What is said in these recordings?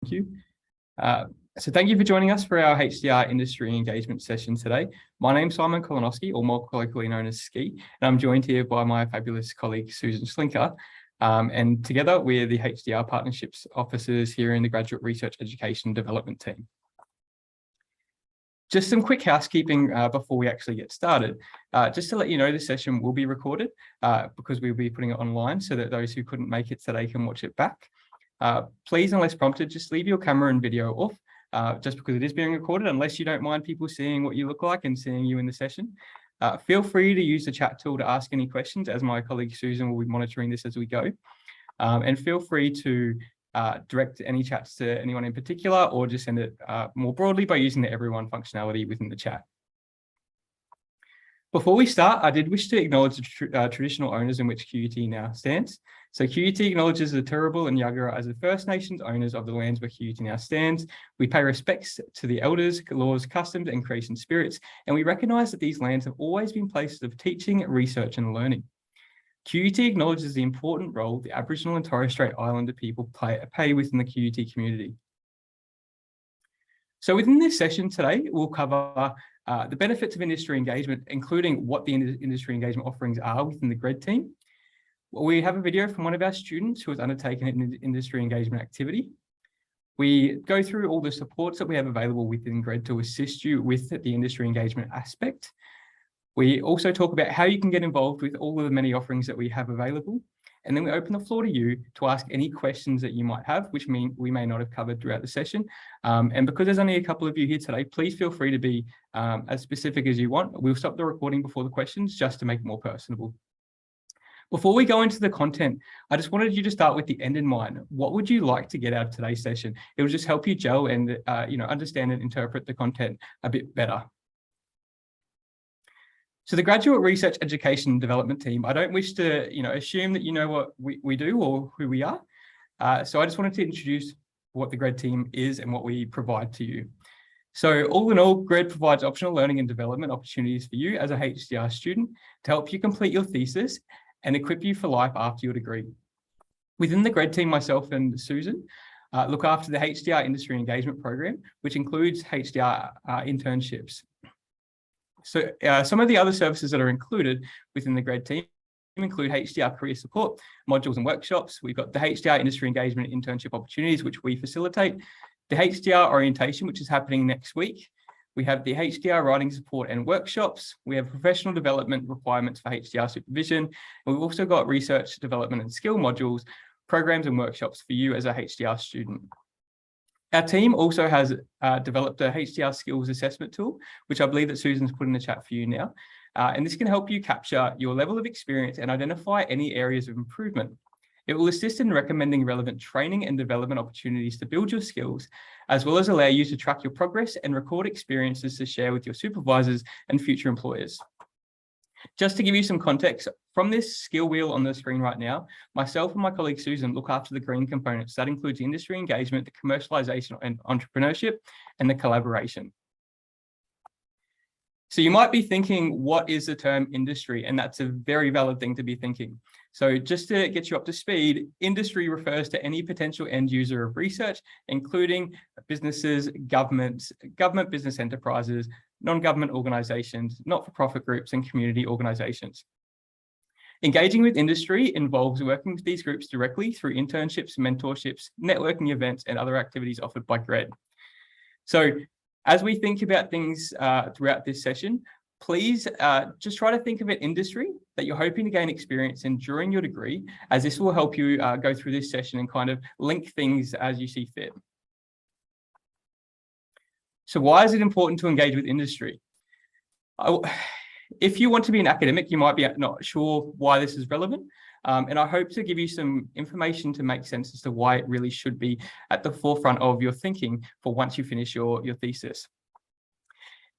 Thank you. So thank you for joining us for our HDR Industry Engagement session today. My name's Simon Kolonowski, or more colloquially known as Ski, and I'm joined here by my fabulous colleague, Susan Slinker. And together we're the HDR Partnerships Officers here in the Graduate Research Education Development team. Just some quick housekeeping before we actually get started. Just to let you know, this session will be recorded because we'll be putting it online so that those who couldn't make it today can watch it back. Please, unless prompted, just leave your camera and video off, just because it is being recorded, unless you don't mind people seeing what you look like and seeing you in the session. Feel free to use the chat tool to ask any questions, as my colleague Susan will be monitoring this as we go. And feel free to direct any chats to anyone in particular, or just send it more broadly by using the everyone functionality within the chat. Before we start, I did wish to acknowledge the traditional owners in which QUT now stands. So QUT acknowledges the Turrbal and Yagara as the First Nations owners of the lands where QUT now stands. We pay respects to the elders, laws, customs, and creation spirits, and we recognise that these lands have always been places of teaching, research, and learning. QUT acknowledges the important role the Aboriginal and Torres Strait Islander people play within the QUT community. So within this session today, we'll cover the benefits of industry engagement, including what the industry engagement offerings are within the GRED team. We have a video from one of our students who has undertaken an industry engagement activity. We go through all the supports that we have available within GRED to assist you with the industry engagement aspect. We also talk about how you can get involved with all of the many offerings that we have available. And then we open the floor to you to ask any questions that you might have, which we may not have covered throughout the session. And because there's only a couple of you here today, please feel free to be as specific as you want. We'll stop the recording before the questions just to make it more personable. Before we go into the content, I just wanted you to start with the end in mind. What would you like to get out of today's session? It will just help you gel and understand and interpret the content a bit better. So the Graduate Research Education and Development team, I don't wish to assume that you know what we do or who we are. So I just wanted to introduce what the GRED team is and what we provide to you. So all in all, GRED provides optional learning and development opportunities for you as a HDR student to help you complete your thesis and equip you for life after your degree. Within the GRED team, myself and Susan look after the HDR Industry Engagement program, which includes HDR internships. So some of the other services that are included within the GRED team include HDR career support, modules and workshops. We've got the HDR Industry Engagement internship opportunities, which we facilitate, the HDR orientation, which is happening next week. We have the HDR writing support and workshops. We have professional development requirements for HDR supervision. And we've also got research, development and skill modules, programs and workshops for you as a HDR student. Our team also has developed a HDR skills assessment tool, which I believe that Susan's put in the chat for you now. And this can help you capture your level of experience and identify any areas of improvement. It will assist in recommending relevant training and development opportunities to build your skills, as well as allow you to track your progress and record experiences to share with your supervisors and future employers. Just to give you some context, from this skill wheel on the screen right now, myself and my colleague Susan look after the green components. That includes industry engagement, the commercialization and entrepreneurship, and the collaboration. So you might be thinking, what is the term industry? And that's a very valid thing to be thinking. So just to get you up to speed, industry refers to any potential end user of research, including businesses, government business enterprises, non-government organizations, not-for-profit groups, and community organizations. Engaging with industry involves working with these groups directly through internships, mentorships, networking events, and other activities offered by GRED. So as we think about things throughout this session, please just try to think of an industry that you're hoping to gain experience in during your degree, as this will help you go through this session and kind of link things as you see fit. So why is it important to engage with industry? If you want to be an academic, you might be not sure why this is relevant. And I hope to give you some information to make sense as to why it really should be at the forefront of your thinking for once you finish your thesis.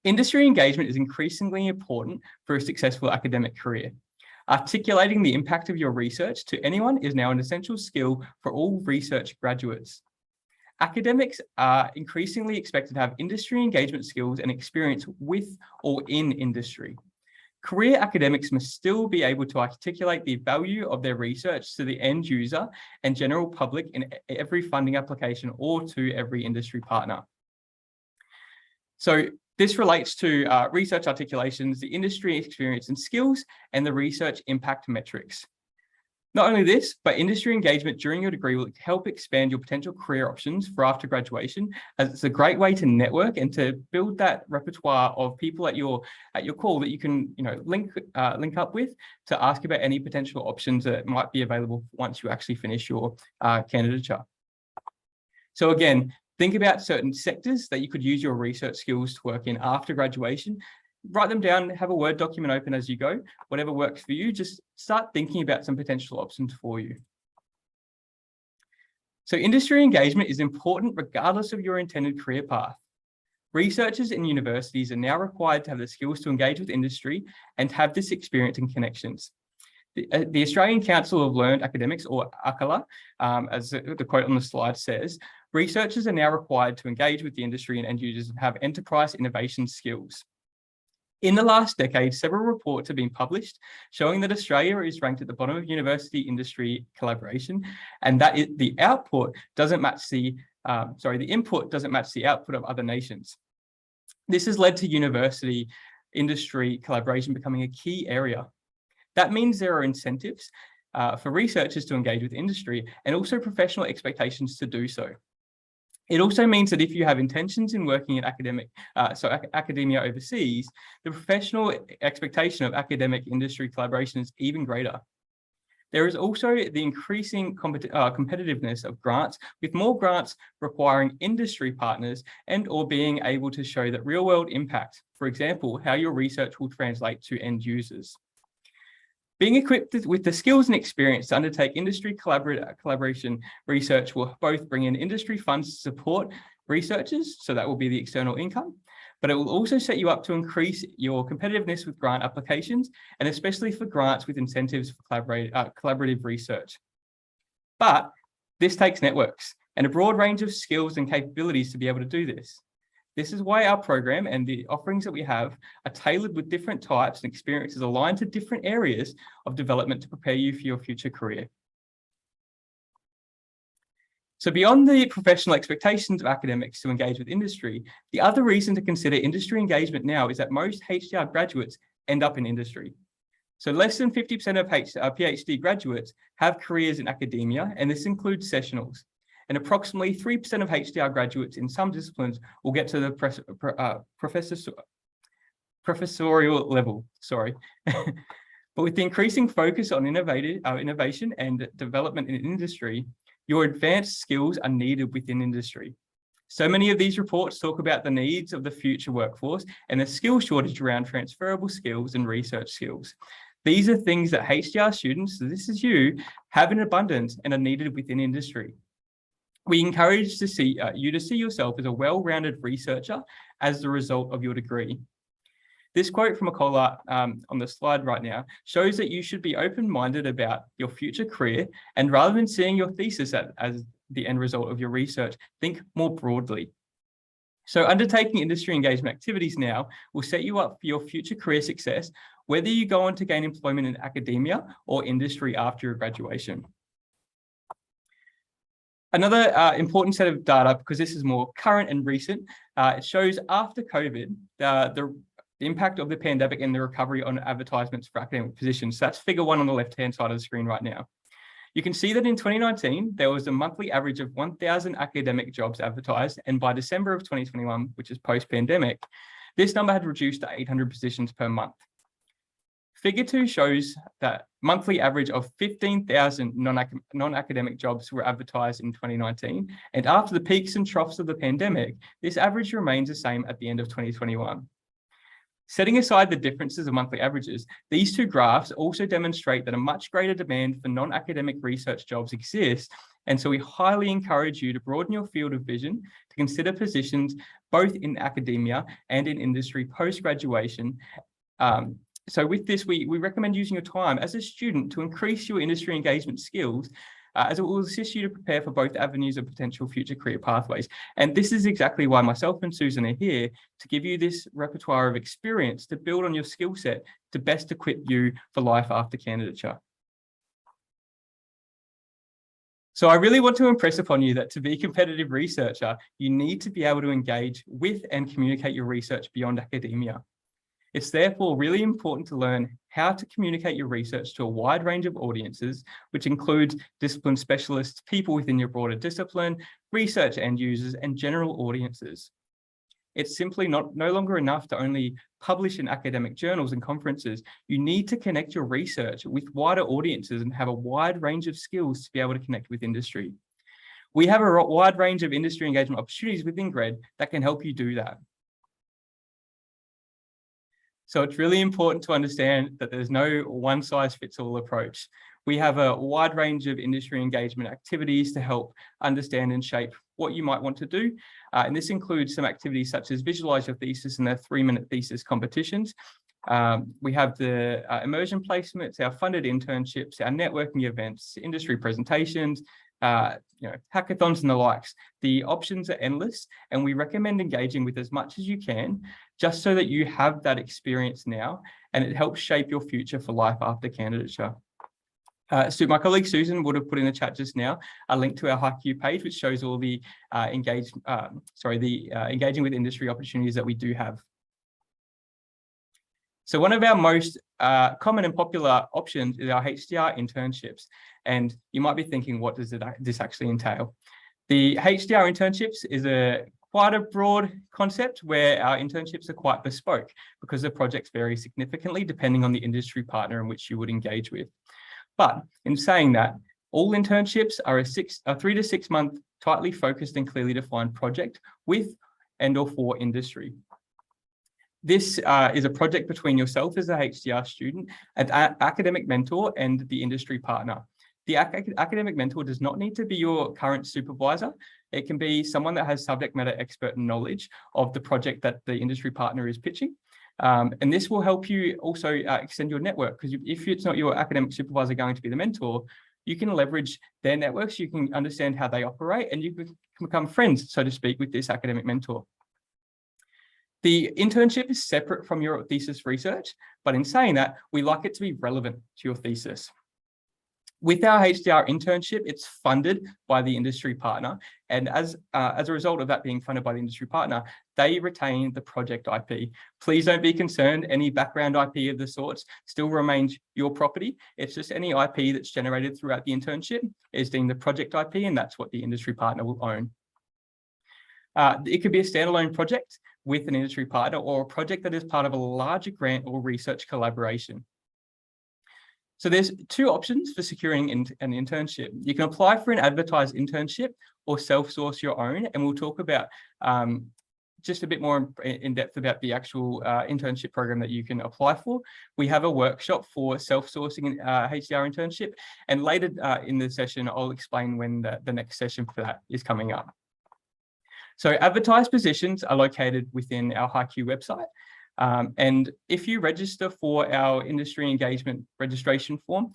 Industry engagement is increasingly important for a successful academic career. Articulating the impact of your research to anyone is now an essential skill for all research graduates. Academics are increasingly expected to have industry engagement skills and experience with or in industry. Career academics must still be able to articulate the value of their research to the end user and general public in every funding application or to every industry partner. So this relates to research articulations, the industry experience and skills, and the research impact metrics. Not only this, but industry engagement during your degree will help expand your potential career options for after graduation, as it's a great way to network and to build that repertoire of people at your call that you can link up with to ask about any potential options that might be available once you actually finish your candidature. So again, think about certain sectors that you could use your research skills to work in after graduation. Write them down, have a Word document open as you go, whatever works for you, just start thinking about some potential options for you. So industry engagement is important regardless of your intended career path. Researchers in universities are now required to have the skills to engage with industry and have this experience and connections. The Australian Council of Learned Academics, or ACLA, as the quote on the slide says, researchers are now required to engage with the industry and end users and have enterprise innovation skills. In the last decade, several reports have been published showing that Australia is ranked at the bottom of university industry collaboration, and that the input doesn't match the output of other nations. This has led to university industry collaboration becoming a key area. That means there are incentives for researchers to engage with industry and also professional expectations to do so. It also means that if you have intentions in working in academia overseas, the professional expectation of academic industry collaboration is even greater. There is also the increasing competitiveness of grants, with more grants requiring industry partners and/or being able to show that real-world impact, for example, how your research will translate to end users. Being equipped with the skills and experience to undertake industry collaboration research will both bring in industry funds to support researchers, so that will be the external income, but it will also set you up to increase your competitiveness with grant applications, and especially for grants with incentives for collaborative research. But this takes networks and a broad range of skills and capabilities to be able to do this. This is why our program and the offerings that we have are tailored with different types and experiences aligned to different areas of development to prepare you for your future career. So beyond the professional expectations of academics to engage with industry, the other reason to consider industry engagement now is that most HDR graduates end up in industry. So less than 50% of PhD graduates have careers in academia, and this includes sessionals. And approximately 3% of HDR graduates in some disciplines will get to the professorial level, But with the increasing focus on innovation and development in industry, your advanced skills are needed within industry. So many of these reports talk about the needs of the future workforce and the skill shortage around transferable skills and research skills. These are things that HDR students, so this is you, have in abundance and are needed within industry. We encourage you to see yourself as a well-rounded researcher as the result of your degree. This quote from a caller on the slide right now shows that you should be open-minded about your future career, and rather than seeing your thesis as the end result of your research, think more broadly. So undertaking industry engagement activities now will set you up for your future career success, whether you go on to gain employment in academia or industry after your graduation. Another important set of data, because this is more current and recent, it shows after COVID, the impact of the pandemic and the recovery on advertisements for academic positions. So that's figure 1 on the left-hand side of the screen right now. You can see that in 2019, there was a monthly average of 1,000 academic jobs advertised, and by December of 2021, which is post-pandemic, this number had reduced to 800 positions per month. Figure 2 shows that monthly average of 15,000 non-academic jobs were advertised in 2019. And after the peaks and troughs of the pandemic, this average remains the same at the end of 2021. Setting aside the differences of monthly averages, these two graphs also demonstrate that a much greater demand for non-academic research jobs exists. And so we highly encourage you to broaden your field of vision to consider positions both in academia and in industry post-graduation. So with this, we recommend using your time as a student to increase your industry engagement skills as it will assist you to prepare for both avenues of potential future career pathways. And this is exactly why myself and Susan are here, to give you this repertoire of experience to build on your skill set to best equip you for life after candidature. So I really want to impress upon you that to be a competitive researcher, you need to be able to engage with and communicate your research beyond academia. It's therefore really important to learn how to communicate your research to a wide range of audiences, which includes discipline specialists, people within your broader discipline, research end users, and general audiences. It's simply no longer enough to only publish in academic journals and conferences. You need to connect your research with wider audiences and have a wide range of skills to be able to connect with industry. We have a wide range of industry engagement opportunities within GRED that can help you do that. So it's really important to understand that there's no one-size-fits-all approach. We have a wide range of industry engagement activities to help understand and shape what you might want to do. And this includes some activities such as visualize your thesis and their 3-minute thesis competitions. We have the immersion placements, our funded internships, our networking events, industry presentations, hackathons and the likes. The options are endless, and we recommend engaging with as much as you can, just so that you have that experience now, and it helps shape your future for life after candidature. So my colleague Susan would have put in the chat just now a link to our HiQ page, which shows all the engaging with industry opportunities that we do have. So one of our most common and popular options is our HDR internships. And you might be thinking, what does this actually entail? The HDR internships is quite a broad concept where our internships are quite bespoke because the projects vary significantly depending on the industry partner in which you would engage with. But in saying that, all internships are a 3 to 6 month tightly focused and clearly defined project with and/or for industry. This is a project between yourself as a HDR student, an academic mentor, and the industry partner. The academic mentor does not need to be your current supervisor. It can be someone that has subject matter expert knowledge of the project that the industry partner is pitching. And this will help you also extend your network, because if it's not your academic supervisor going to be the mentor, you can leverage their networks, you can understand how they operate, and you can become friends, so to speak, with this academic mentor. The internship is separate from your thesis research, but in saying that, we like it to be relevant to your thesis. With our HDR internship, it's funded by the industry partner. And as a result of that being funded by the industry partner, they retain the project IP. Please don't be concerned. Any background IP of the sorts still remains your property. It's just any IP that's generated throughout the internship is deemed the project IP, and that's what the industry partner will own. It could be a standalone project with an industry partner, or a project that is part of a larger grant or research collaboration. So there's 2 options for securing an internship. You can apply for an advertised internship or self-source your own, and we'll talk about just a bit more in depth about the actual internship program that you can apply for. We have a workshop for self-sourcing HDR internship, and later in the session, I'll explain when the next session for that is coming up. So advertised positions are located within our HiQ website. And if you register for our industry engagement registration form,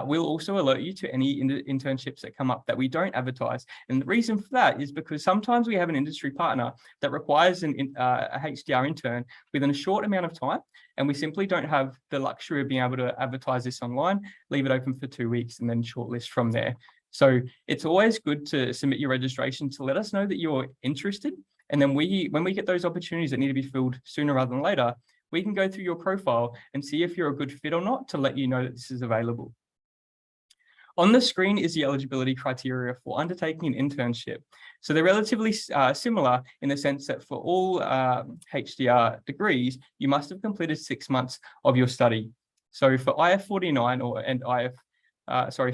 we'll also alert you to any internships that come up that we don't advertise. And the reason for that is because sometimes we have an industry partner that requires a HDR intern within a short amount of time, and we simply don't have the luxury of being able to advertise this online, leave it open for 2 weeks, and then shortlist from there. So it's always good to submit your registration to let us know that you're interested. And then when we get those opportunities that need to be filled sooner rather than later, we can go through your profile and see if you're a good fit or not to let you know that this is available. On the screen is the eligibility criteria for undertaking an internship. So they're relatively similar in the sense that for all HDR degrees, you must have completed 6 months of your study. So for IF49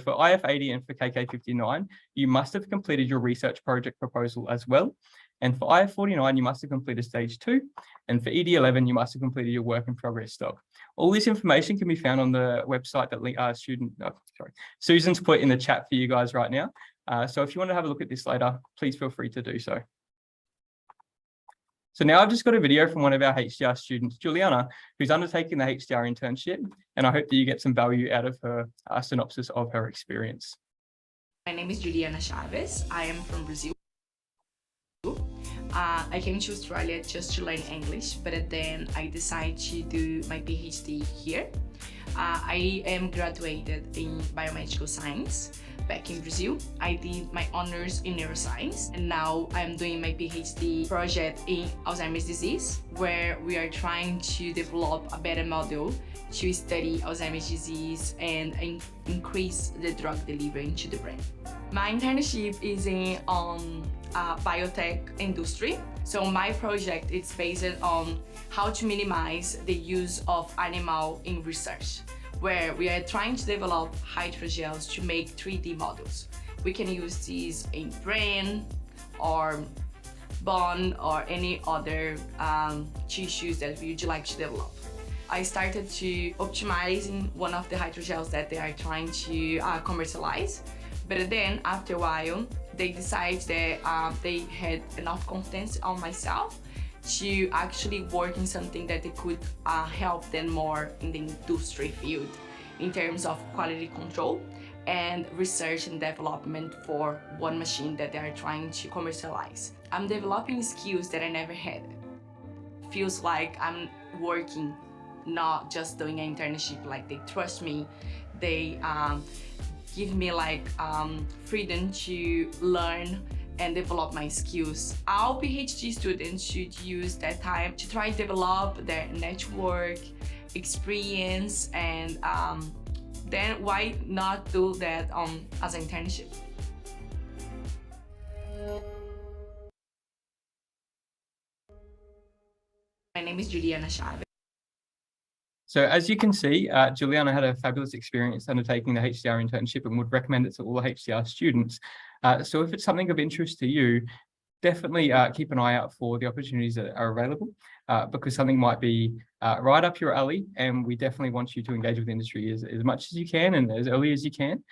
for IF80 and for KK59, you must have completed your research project proposal as well. And for IF49, you must have completed stage 2. And for ED11, you must have completed your work in progress stock. All this information can be found on the website that Susan's put in the chat for you guys right now. So if you want to have a look at this later, please feel free to do so. So now I've just got a video from one of our HDR students, Juliana, who's undertaking the HDR internship, and I hope that you get some value out of her synopsis of her experience. My name is Juliana Chaves. I am from Brazil. I came to Australia just to learn English, but then I decided to do my PhD here. I am graduated in biomedical science back in Brazil. I did my honors in neuroscience, and now I'm doing my PhD project in Alzheimer's disease, where we are trying to develop a better model to study Alzheimer's disease and increase the drug delivery into the brain. My internship is in biotech industry. So my project is based on how to minimize the use of animal in research, where we are trying to develop hydrogels to make 3D models. We can use these in brain or bone or any other tissues that we would like to develop. I started to optimizing one of the hydrogels that they are trying to commercialize. But then after a while, they decided that they had enough confidence on myself to actually work in something that they could help them more in the industry field in terms of quality control and research and development for one machine that they are trying to commercialize. I'm developing skills that I never had. Feels like I'm working, not just doing an internship. Like, they trust me, they give me like freedom to learn and develop my skills. All PhD students should use that time to try to develop their network, experience, and then why not do that as an internship? My name is Juliana Chaves. So as you can see, Juliana had a fabulous experience undertaking the HDR internship and would recommend it to all the HDR students. So if it's something of interest to you, definitely keep an eye out for the opportunities that are available, because something might be right up your alley, and we definitely want you to engage with the industry as much as you can and as early as you can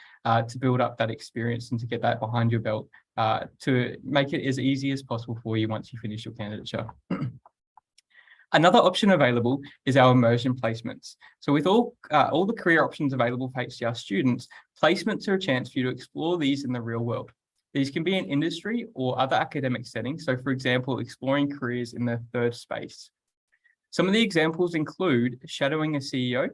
to build up that experience and to get that behind your belt to make it as easy as possible for you once you finish your candidature. Another option available is our immersion placements. So with all the career options available for HDR students, placements are a chance for you to explore these in the real world. These can be in industry or other academic settings. So for example, exploring careers in the third space. Some of the examples include shadowing a CEO,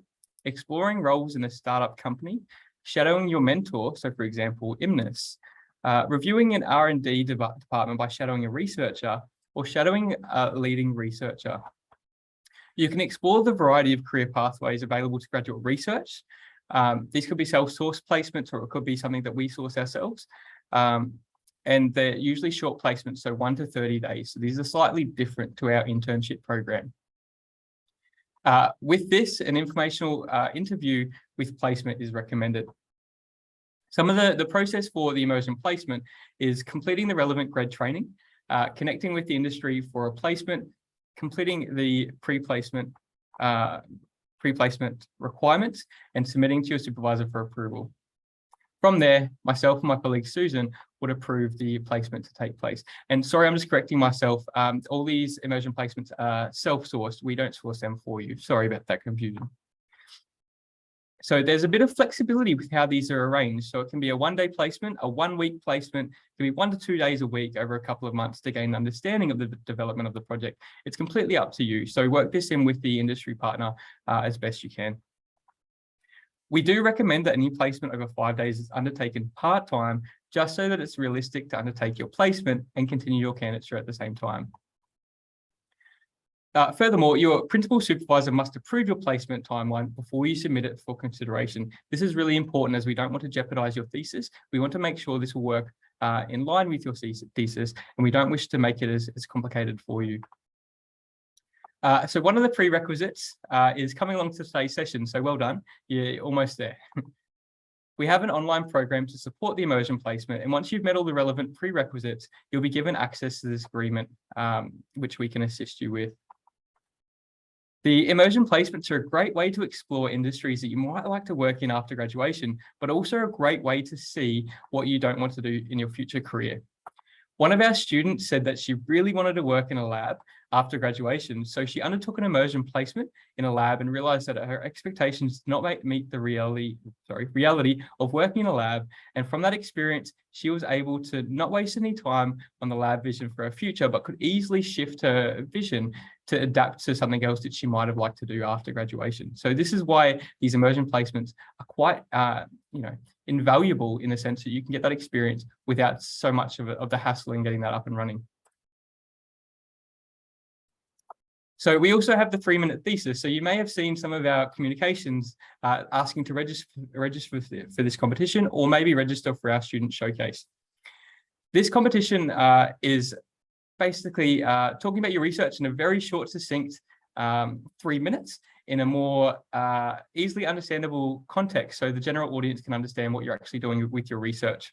exploring roles in a startup company, shadowing your mentor. So for example, IMNIS, reviewing an R&D department by shadowing a researcher, or shadowing a leading researcher. You can explore the variety of career pathways available to graduate research. These could be self-sourced placements, or it could be something that we source ourselves. And they're usually short placements, so 1 to 30 days. So these are slightly different to our internship program. With this, an informational interview with placement is recommended. Some of the process for the immersion placement is completing the relevant grad training, connecting with the industry for a placement, completing the pre-placement requirements, and submitting to your supervisor for approval. From there, myself and my colleague Susan would approve the placement to take place. And sorry, I'm just correcting myself. All these immersion placements are self-sourced. We don't source them for you. Sorry about that confusion. So there's a bit of flexibility with how these are arranged. So it can be a 1-day placement, a 1-week placement, it can be 1 to 2 days a week over a couple of months to gain an understanding of the development of the project. It's completely up to you. So work this in with the industry partner as best you can. We do recommend that any placement over 5 days is undertaken part-time, just so that it's realistic to undertake your placement and continue your candidature at the same time. Furthermore, your principal supervisor must approve your placement timeline before you submit it for consideration. This is really important, as we don't want to jeopardize your thesis. We want to make sure this will work in line with your thesis, and we don't wish to make it as complicated for you. So one of the prerequisites is coming along to today's session. So well done, you're almost there. We have an online program to support the immersion placement, and once you've met all the relevant prerequisites, you'll be given access to this agreement, which we can assist you with. The immersion placements are a great way to explore industries that you might like to work in after graduation, but also a great way to see what you don't want to do in your future career. One of our students said that she really wanted to work in a lab after graduation, so she undertook an immersion placement in a lab and realized that her expectations did not meet the reality of working in a lab. And from that experience, she was able to not waste any time on the lab vision for her future, but could easily shift her vision to adapt to something else that she might have liked to do after graduation. So this is why these immersion placements are quite, invaluable in the sense that you can get that experience without so much of the hassle in getting that up and running. So we also have the 3-minute thesis. So you may have seen some of our communications asking to register for this competition, or maybe register for our student showcase. This competition is basically talking about your research in a very short, succinct 3 minutes in a more easily understandable context, so the general audience can understand what you're actually doing with your research.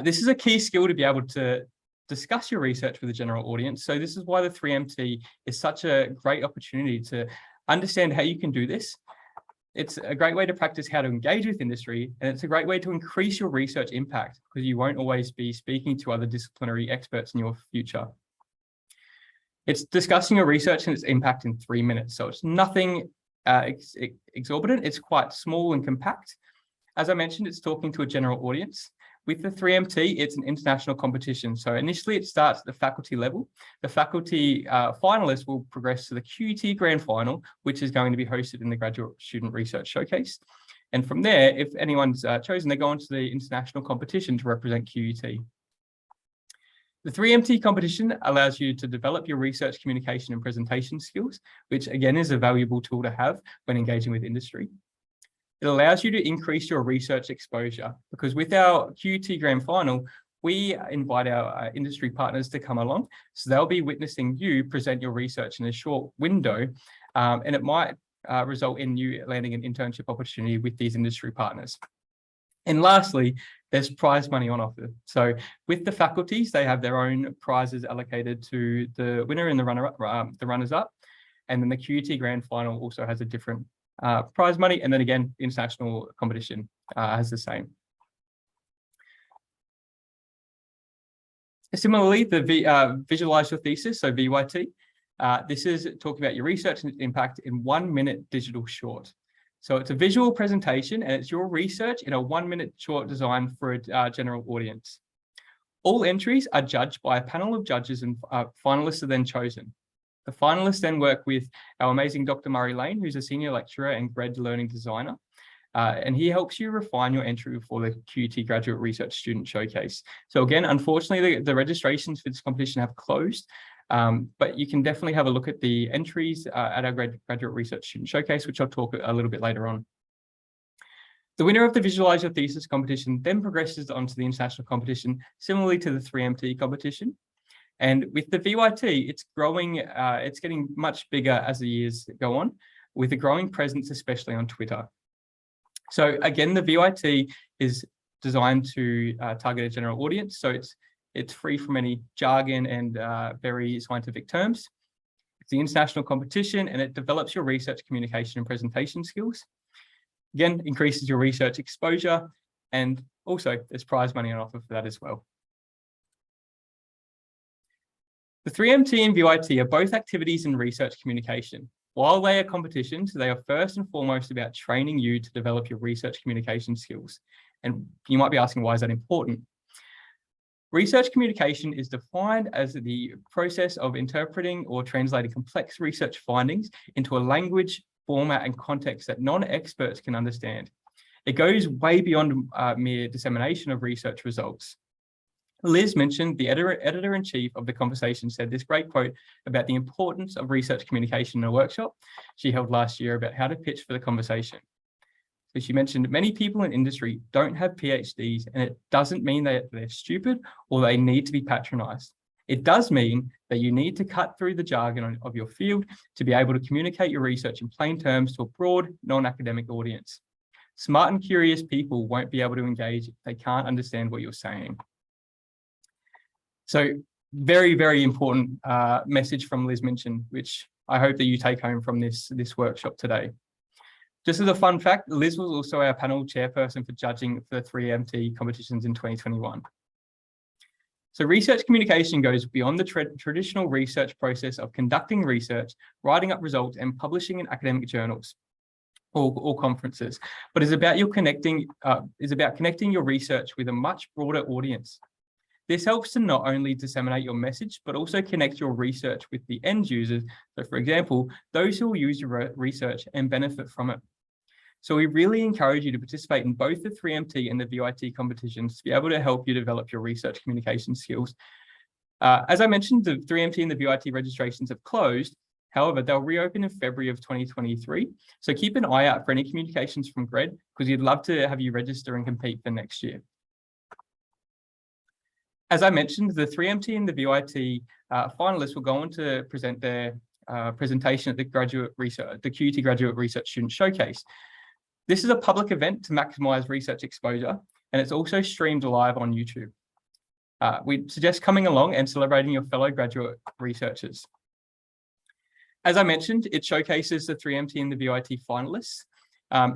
This is a key skill to be able to discuss your research with the general audience. So this is why the 3MT is such a great opportunity to understand how you can do this. It's a great way to practice how to engage with industry, and it's a great way to increase your research impact because you won't always be speaking to other disciplinary experts in your future. It's discussing your research and its impact in 3 minutes. So it's nothing exorbitant. It's quite small and compact. As I mentioned, it's talking to a general audience. With the 3MT, it's an international competition. So initially it starts at the faculty level. The faculty finalists will progress to the QUT Grand Final, which is going to be hosted in the Graduate Student Research Showcase. And from there, if anyone's chosen, they go on to the international competition to represent QUT. The 3MT competition allows you to develop your research, communication, and presentation skills, which again is a valuable tool to have when engaging with industry. It allows you to increase your research exposure because with our QUT Grand Final, we invite our industry partners to come along. So they'll be witnessing you present your research in a short window, and it might result in you landing an internship opportunity with these industry partners. And lastly, there's prize money on offer. So with the faculties, they have their own prizes allocated to the winner and the runners-up. And then the QUT Grand Final also has a different prize money, and then again, the international competition has the same. Similarly, the visualize your thesis, so VYT. This is talking about your research and its impact in 1 minute digital short. So it's a visual presentation and it's your research in a 1 minute short design for a general audience. All entries are judged by a panel of judges and finalists are then chosen. The finalists then work with our amazing Dr. Murray Lane, who's a senior lecturer and grad learning designer. And he helps you refine your entry for the QUT Graduate Research Student Showcase. So again, unfortunately, the registrations for this competition have closed, but you can definitely have a look at the entries at our Graduate Research Student Showcase, which I'll talk a little bit later on. The winner of the Visualize Your Thesis competition then progresses onto the international competition, similarly to the 3MT competition. And with the VYT, it's growing, it's getting much bigger as the years go on, with a growing presence, especially on Twitter. So again, the VYT is designed to target a general audience. So it's free from any jargon and very scientific terms. It's the international competition and it develops your research, communication, and presentation skills. Again, increases your research exposure, and also there's prize money on offer for that as well. The 3MT and VYT are both activities in research communication. While they are competitions, they are first and foremost about training you to develop your research communication skills. And you might be asking, why is that important? Research communication is defined as the process of interpreting or translating complex research findings into a language, format, and context that non-experts can understand. It goes way beyond mere dissemination of research results. Liz mentioned, the editor-in-chief of The Conversation, said this great quote about the importance of research communication in a workshop she held last year about how to pitch for The Conversation. So she mentioned many people in industry don't have PhDs, and it doesn't mean that they're stupid or they need to be patronized. It does mean that you need to cut through the jargon of your field to be able to communicate your research in plain terms to a broad, non-academic audience. Smart and curious people won't be able to engage if they can't understand what you're saying. So very, very important message from Liz Minchin, which I hope that you take home from this workshop today. Just as a fun fact, Liz was also our panel chairperson for judging for the 3MT competitions in 2021. So research communication goes beyond the traditional research process of conducting research, writing up results, and publishing in academic journals or conferences, but is about connecting your research with a much broader audience. This helps to not only disseminate your message, but also connect your research with the end users. So for example, those who will use your research and benefit from it. So we really encourage you to participate in both the 3MT and the VIT competitions to be able to help you develop your research communication skills. As I mentioned, the 3MT and the VIT registrations have closed. However, they'll reopen in February of 2023. So keep an eye out for any communications from GRED, because we'd love to have you register and compete for next year. As I mentioned, the 3MT and the VIT finalists will go on to present their presentation at the QUT Graduate Research Student Showcase. This is a public event to maximize research exposure, and it's also streamed live on YouTube. We suggest coming along and celebrating your fellow graduate researchers. As I mentioned, it showcases the 3MT and the VIT finalists.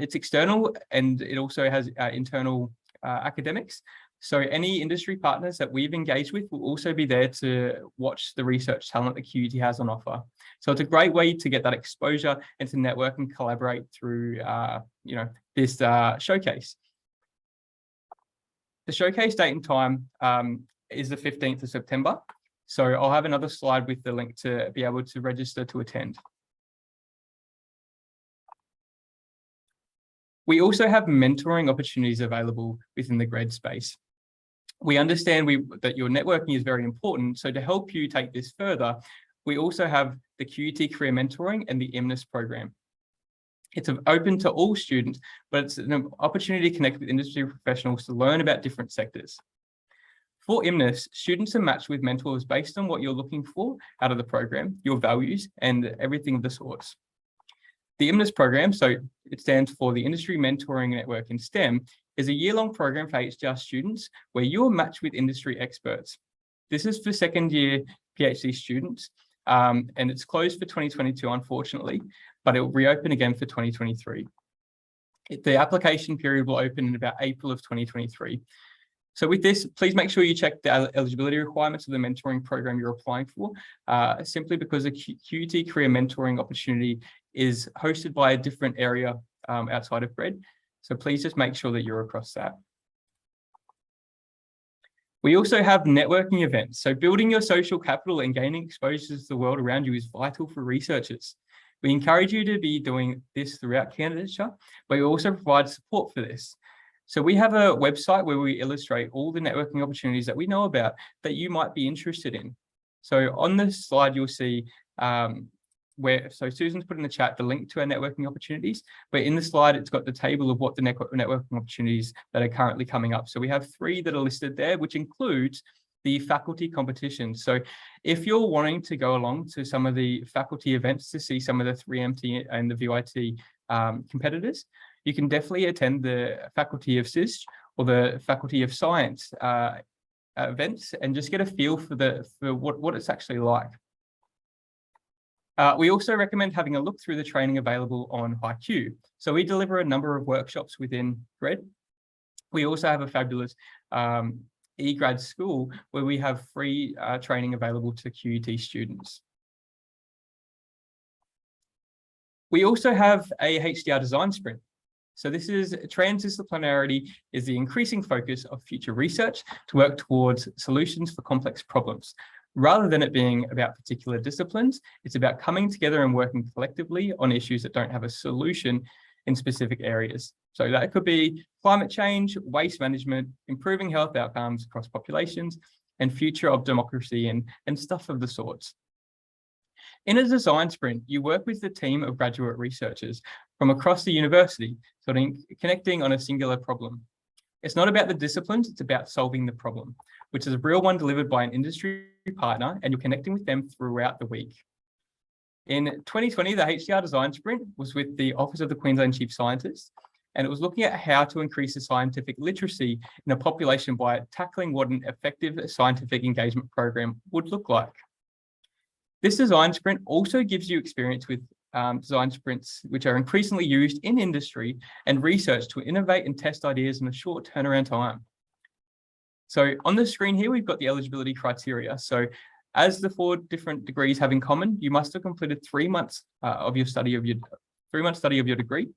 It's external, and it also has internal academics. So any industry partners that we've engaged with will also be there to watch the research talent that QUT has on offer. So it's a great way to get that exposure and to network and collaborate through this showcase. The showcase date and time is the 15th of September. So I'll have another slide with the link to be able to register to attend. We also have mentoring opportunities available within the GRED space. We understand that your networking is very important. So to help you take this further, we also have the QUT Career Mentoring and the IMNIS program. It's open to all students, but it's an opportunity to connect with industry professionals to learn about different sectors. For IMNIS, students are matched with mentors based on what you're looking for out of the program, your values, and everything of the sorts. The IMNIS program, so it stands for the Industry Mentoring Network in STEM, is a year-long program for HDR students where you're matched with industry experts. This is for second-year PhD students, and it's closed for 2022, unfortunately, but it will reopen again for 2023. The application period will open in about April of 2023. So with this, please make sure you check the eligibility requirements of the mentoring program you're applying for, simply because the QUT Career Mentoring opportunity is hosted by a different area outside of GRED. So please just make sure that you're across that. We also have networking events. So building your social capital and gaining exposure to the world around you is vital for researchers. We encourage you to be doing this throughout candidature, but we also provide support for this. So we have a website where we illustrate all the networking opportunities that we know about that you might be interested in. So on this slide, you'll see so Susan's put in the chat the link to our networking opportunities, but in the slide, it's got the table of what the networking opportunities that are currently coming up. So we have 3 that are listed there, which includes the faculty competition. So if you're wanting to go along to some of the faculty events to see some of the 3MT and the VIT competitors, you can definitely attend the Faculty of SISG or the Faculty of Science events and just get a feel for what it's actually like. We also recommend having a look through the training available on HiQ. So we deliver a number of workshops within GRED. We also have a fabulous eGrad school where we have free training available to QUT students. We also have a HDR design sprint. So this is transdisciplinarity is the increasing focus of future research to work towards solutions for complex problems. Rather than it being about particular disciplines, it's about coming together and working collectively on issues that don't have a solution in specific areas. So that could be climate change, waste management, improving health outcomes across populations, and future of democracy and stuff of the sorts. In a design sprint, you work with the team of graduate researchers from across the university, sort of connecting on a singular problem. It's not about the disciplines, it's about solving the problem, which is a real one delivered by an industry partner, and you're connecting with them throughout the week. In 2020, the HDR design sprint was with the Office of the Queensland Chief Scientist, and it was looking at how to increase the scientific literacy in a population by tackling what an effective scientific engagement program would look like. This design sprint also gives you experience with design sprints, which are increasingly used in industry and research to innovate and test ideas in a short turnaround time. So on the screen here, we've got the eligibility criteria. So as the 4 different degrees have in common, you must have completed 3 months of your study of your 3-month study of your degree.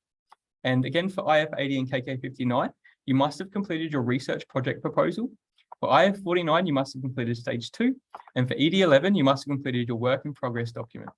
And again, for IF 80 and KK 59, you must have completed your research project proposal. For IF 49, you must have completed stage 2. And for ED 11, you must have completed your work in progress document.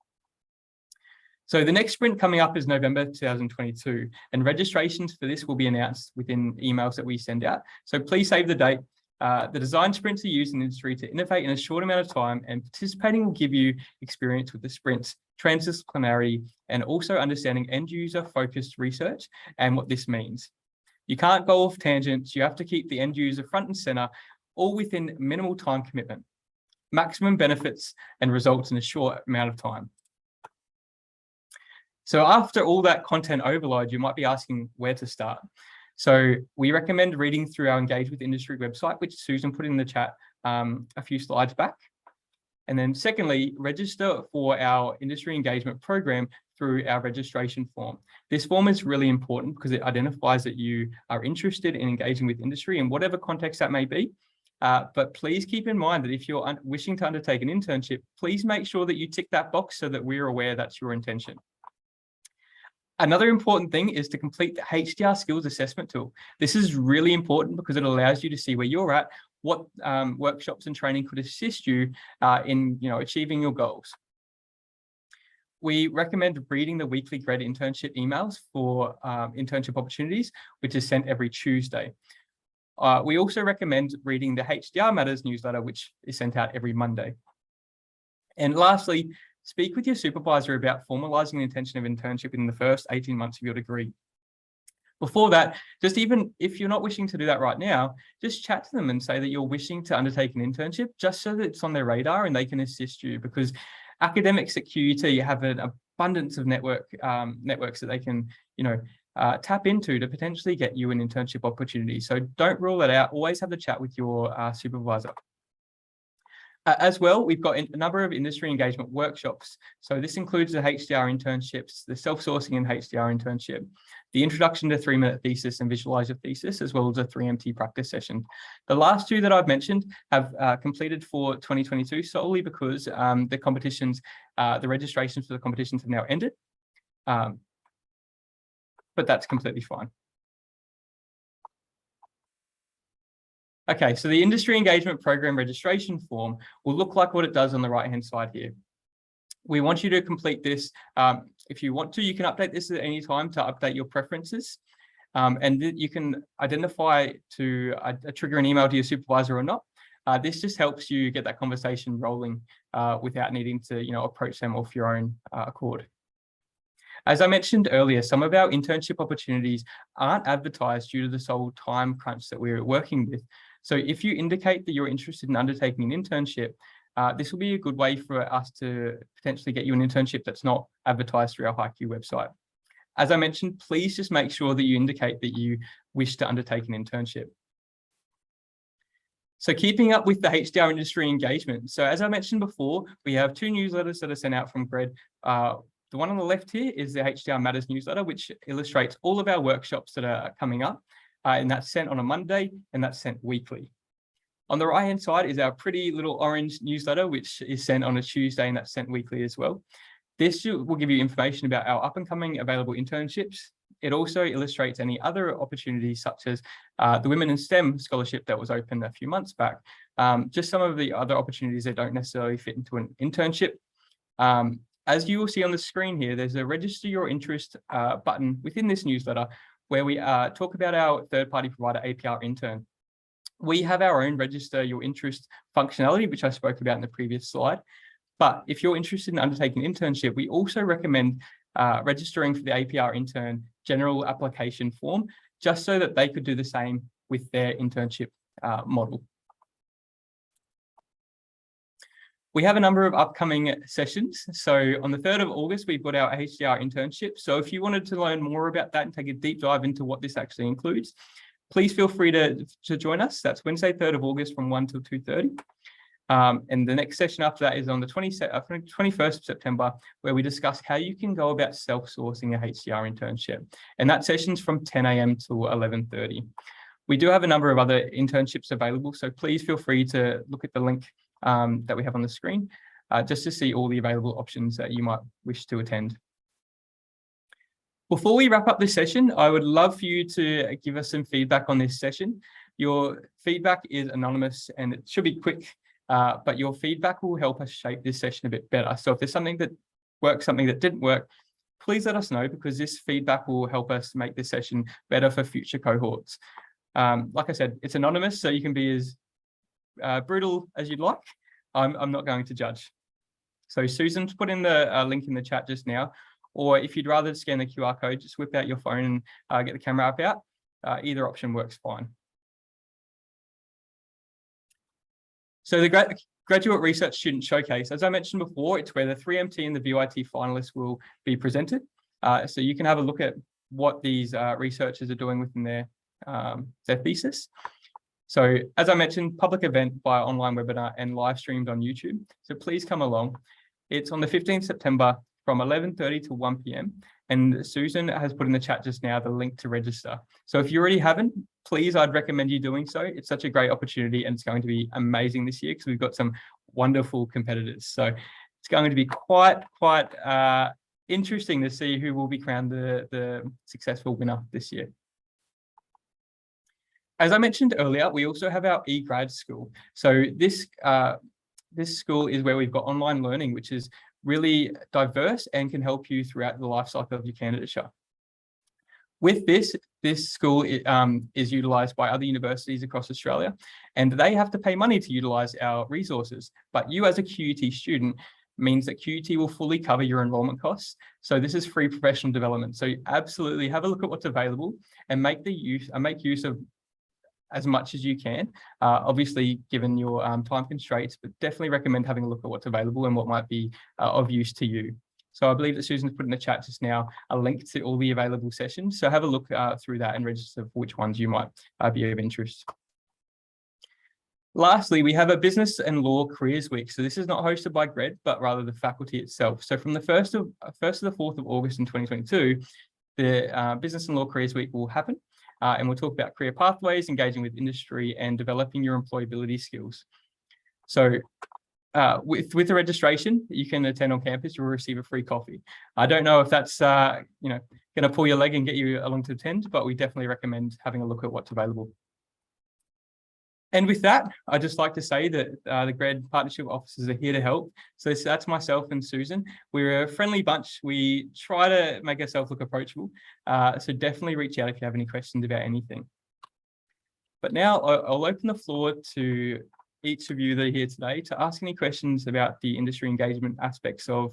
So the next sprint coming up is November 2022, and registrations for this will be announced within emails that we send out. So please save the date. The design sprints are used in industry to innovate in a short amount of time, and participating will give you experience with the sprints, transdisciplinarity, and also understanding end user focused research and what this means. You can't go off tangents. You have to keep the end user front and center, all within minimal time commitment, maximum benefits and results in a short amount of time. So after all that content overload, you might be asking where to start. So we recommend reading through our Engage with Industry website, which Susan put in the chat a few slides back. And then secondly, register for our industry engagement program through our registration form. This form is really important because it identifies that you are interested in engaging with industry in whatever context that may be. But please keep in mind that if you're wishing to undertake an internship, please make sure that you tick that box so that we're aware that's your intention. Another important thing is to complete the HDR skills assessment tool. This is really important because it allows you to see where you're at, what workshops and training could assist you in achieving your goals. We recommend reading the weekly grad internship emails for internship opportunities, which is sent every Tuesday. We also recommend reading the HDR Matters newsletter, which is sent out every Monday. And lastly, speak with your supervisor about formalizing the intention of internship in the first 18 months of your degree. Before that, just even if you're not wishing to do that right now, just chat to them and say that you're wishing to undertake an internship just so that it's on their radar and they can assist you, because academics at QUT have an abundance of networks that they can, tap into to potentially get you an internship opportunity. So don't rule that out. Always have the chat with your supervisor. As well, we've got a number of industry engagement workshops. So this includes the HDR internships, the self-sourcing and HDR internship, the introduction to 3-minute thesis and visualize your thesis, as well as a 3MT practice session. The last 2 that I've mentioned have completed for 2022 solely because the competitions, the registrations for the competitions have now ended. But that's completely fine. Okay, so the industry engagement program registration form will look like what it does on the right-hand side here. We want you to complete this. If you want to, you can update this at any time to update your preferences. And you can identify to trigger an email to your supervisor or not. This just helps you get that conversation rolling without needing to approach them off your own accord. As I mentioned earlier, some of our internship opportunities aren't advertised due to the sole time crunch that we're working with. So if you indicate that you're interested in undertaking an internship, this will be a good way for us to potentially get you an internship that's not advertised through our HiQ website. As I mentioned, please just make sure that you indicate that you wish to undertake an internship. So keeping up with the HDR industry engagement. So as I mentioned before, we have 2 newsletters that are sent out from GRED. The one on the left here is the HDR Matters newsletter, which illustrates all of our workshops that are coming up. And that's sent on a Monday and that's sent weekly. On the right-hand side is our pretty little orange newsletter, which is sent on a Tuesday and that's sent weekly as well. This will give you information about our up and coming available internships. It also illustrates any other opportunities such as the Women in STEM scholarship that was open a few months back. Just some of the other opportunities that don't necessarily fit into an internship. As you will see on the screen here, there's a register your interest button within this newsletter where we talk about our third-party provider HDR Intern. We have our own register your interest functionality, which I spoke about in the previous slide. But if you're interested in undertaking an internship, we also recommend registering for the HDR Intern general application form, just so that they could do the same with their internship model. We have a number of upcoming sessions. So on the 3rd of August, we've got our HDR internship. So if you wanted to learn more about that and take a deep dive into what this actually includes, please feel free to join us. That's Wednesday, 3rd of August from 1 till 2:30. And the next session after that is on the 21st of September, where we discuss how you can go about self-sourcing a HDR internship. And that session's from 10 a.m. to 11:30. We do have a number of other internships available, so please feel free to look at the link that we have on the screen just to see all the available options that you might wish to attend. Before we wrap up this session, I would love for you to give us some feedback on this session. Your feedback is anonymous and it should be quick, but your feedback will help us shape this session a bit better. So if there's something that worked, something that didn't work, please let us know, because this feedback will help us make this session better for future cohorts. Like I said, it's anonymous, so you can be as brutal as you'd like. I'm not going to judge. So Susan's put in the link in the chat just now, or if you'd rather scan the QR code, just whip out your phone and get the camera up out. Either option works fine. So the Graduate Research Student Showcase, as I mentioned before, it's where the 3MT and the VYT finalists will be presented. So you can have a look at what these researchers are doing within their thesis. So as I mentioned, public event via online webinar and live streamed on YouTube. So please come along. It's on the 15th September from 11:30 to 1 p.m. And Susan has put in the chat just now the link to register. So if you already haven't, please, I'd recommend you doing so. It's such a great opportunity and it's going to be amazing this year because we've got some wonderful competitors. So it's going to be quite interesting to see who will be crowned the successful winner this year. As I mentioned earlier, we also have our eGrad school. So this school is where we've got online learning, which is really diverse and can help you throughout the life cycle of your candidature. With this school is utilised by other universities across Australia, and they have to pay money to utilise our resources. But you as a QUT student means that QUT will fully cover your enrolment costs. So this is free professional development. So absolutely have a look at what's available and make use of as much as you can, obviously given your time constraints, but definitely recommend having a look at what's available and what might be of use to you. So I believe that Susan's put in the chat just now a link to all the available sessions. So have a look through that and register for which ones you might be of interest. Lastly, we have a Business and Law Careers Week. So this is not hosted by GRED, but rather the faculty itself. So from the 1st to the 4th of August in 2022, the Business and Law Careers Week will happen. And we'll talk about career pathways, engaging with industry, and developing your employability skills. So with the registration you can attend on campus, you'll receive a free coffee. I don't know if that's going to pull your leg and get you along to attend, but we definitely recommend having a look at what's available. And with that, I'd just like to say that the GRED Partnership Officers are here to help. So that's myself and Susan. We're a friendly bunch. We try to make ourselves look approachable. So definitely reach out if you have any questions about anything. But now I'll open the floor to each of you that are here today to ask any questions about the industry engagement aspects of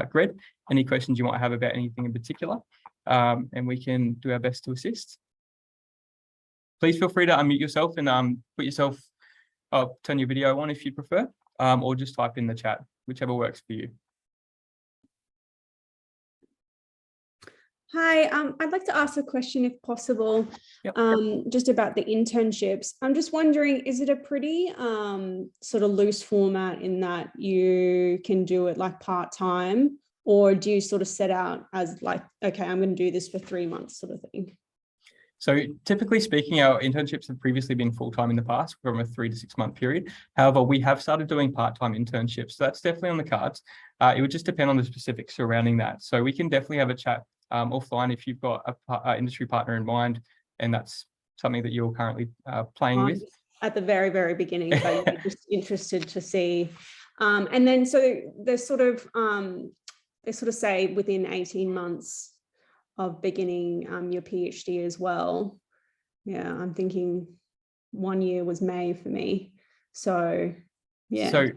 GRED, any questions you might have about anything in particular, and we can do our best to assist. Please feel free to unmute yourself and turn your video on if you prefer, or just type in the chat, whichever works for you. Hi, I'd like to ask a question if possible, just about the internships. I'm just wondering, is it a pretty sort of loose format in that you can do it like part-time, or do you sort of set out as like, okay, I'm going to do this for 3 months sort of thing? So typically speaking, our internships have previously been full-time in the past from a 3 to 6 month period. However, we have started doing part-time internships. So that's definitely on the cards. It would just depend on the specifics surrounding that. So we can definitely have a chat offline if you've got an industry partner in mind, and that's something that you're currently playing with. At the very, very beginning, so you're just interested to see. And then so they sort of say within 18 months of beginning your PhD as well. Yeah, I'm thinking 1 year was May for me. So, yeah. So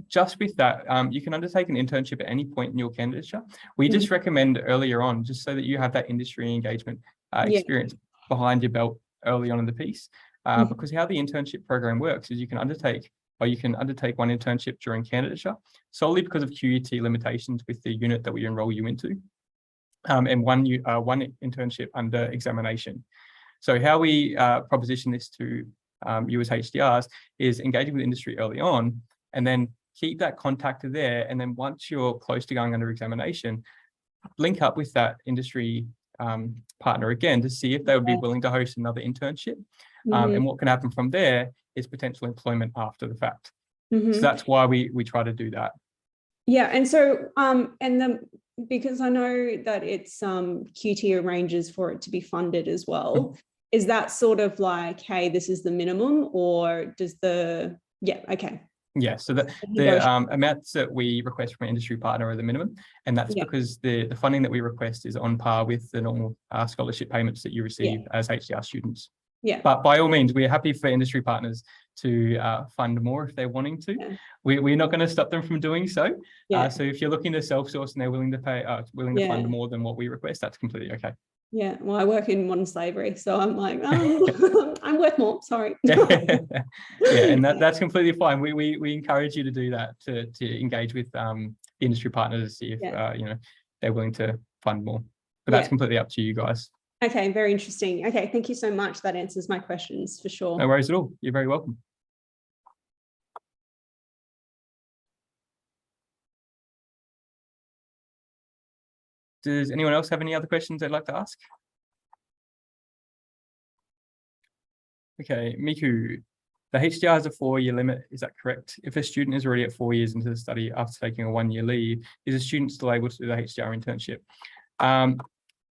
just with that, you can undertake an internship at any point in your candidature. We just recommend earlier on, just so that you have that industry engagement experience behind your belt early on in the piece. Because how the internship program works is you can undertake one internship during candidature solely because of QUT limitations with the unit that we enroll you into. And one internship under examination. So how we proposition this to you as HDRs is engaging with industry early on, and then keep that contact there. And then once you're close to going under examination, link up with that industry partner again to see if they would be willing to host another internship. And what can happen from there is potential employment after the fact. Mhm. So that's why we try to do that. Yeah, and so because I know that it's QT arranges for it to be funded as well. Is that sort of like, hey, this is the minimum, or does okay. Yeah, so the amounts that we request from an industry partner are the minimum, and that's because the funding that we request is on par with the normal scholarship payments that you receive as HDR students. Yeah. But by all means, we're happy for industry partners to fund more if they're wanting to. Yeah. We're not going to stop them from doing so. Yeah. So if you're looking to self-source and they're willing to pay, to fund more than what we request, that's completely okay. Yeah, well, I work in modern slavery, so I'm like, I'm worth more. Sorry. Yeah, and that's completely fine. We encourage you to do that, to engage with the industry partners to see if they're willing to fund more. But that's completely up to you guys. Okay, very interesting. Okay, thank you so much. That answers my questions for sure. No worries at all. You're very welcome. Does anyone else have any other questions they'd like to ask? Okay, Miku, the HDR has a 4-year limit. Is that correct? If a student is already at 4 years into the study after taking a 1-year leave, is a student still able to do the HDR internship?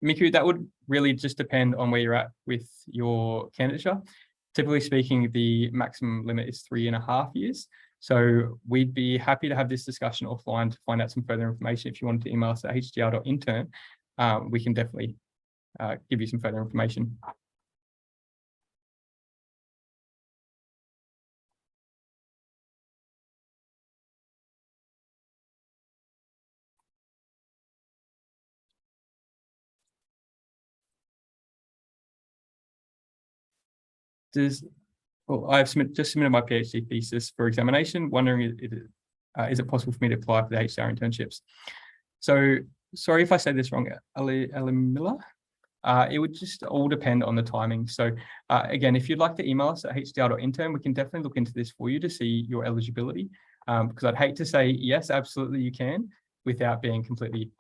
Miku, that would really just depend on where you're at with your candidature. Typically speaking, the maximum limit is 3.5 years. So we'd be happy to have this discussion offline to find out some further information. If you wanted to email us at hdr.intern, we can definitely give you some further information. I've just submitted my PhD thesis for examination, wondering is it possible for me to apply for the HDR internships? So sorry if I say this wrong, Alimilla. It would just all depend on the timing. So again, if you'd like to email us at hdr.intern, we can definitely look into this for you to see your eligibility. Because I'd hate to say, yes, absolutely you can, without being completely,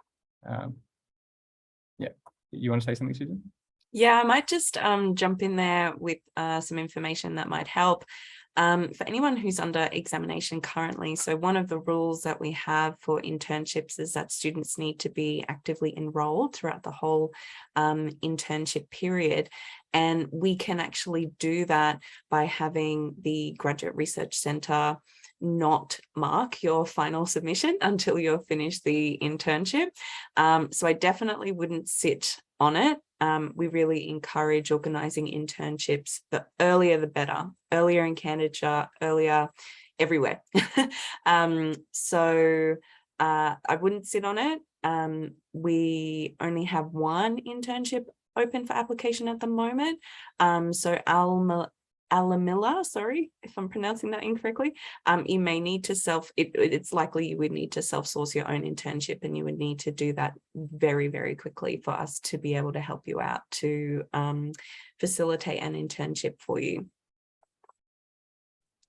You want to say something, Susan? Yeah, I might just jump in there with some information that might help. For anyone who's under examination currently, so one of the rules that we have for internships is that students need to be actively enrolled throughout the whole internship period. And we can actually do that by having the Graduate Research Centre not mark your final submission until you're finished the internship. So I definitely wouldn't sit on it. We really encourage organising internships. The earlier, the better. Earlier in candidature, earlier everywhere. So I wouldn't sit on it. We only have one internship open for application at the moment. So Alamilla, sorry if I'm pronouncing that incorrectly, you may need to it's likely you would need to self-source your own internship, and you would need to do that very, very quickly for us to be able to help you out to facilitate an internship for you.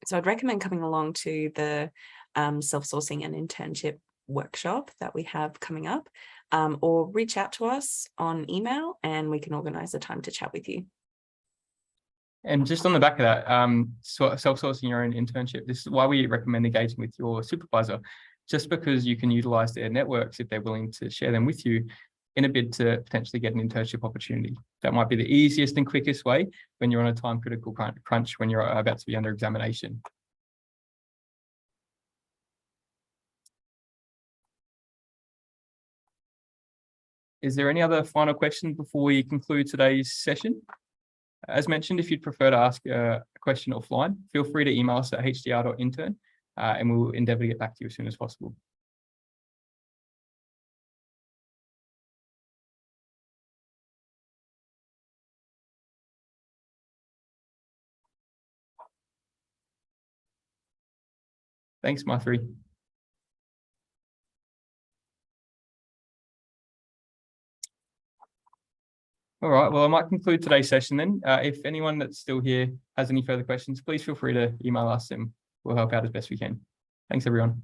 So I'd recommend coming along to the self-sourcing and internship workshop that we have coming up, or reach out to us on email and we can organise a time to chat with you. And just on the back of that, self-sourcing your own internship, this is why we recommend engaging with your supervisor, just because you can utilize their networks if they're willing to share them with you in a bid to potentially get an internship opportunity. That might be the easiest and quickest way when you're on a time critical crunch when you're about to be under examination. Is there any other final questions before we conclude today's session? As mentioned, if you'd prefer to ask a question offline, feel free to email us at hdr.intern and we'll endeavour to get back to you as soon as possible. Thanks, Mathri. All right, well, I might conclude today's session then. If anyone that's still here has any further questions, please feel free to email us and we'll help out as best we can. Thanks, everyone.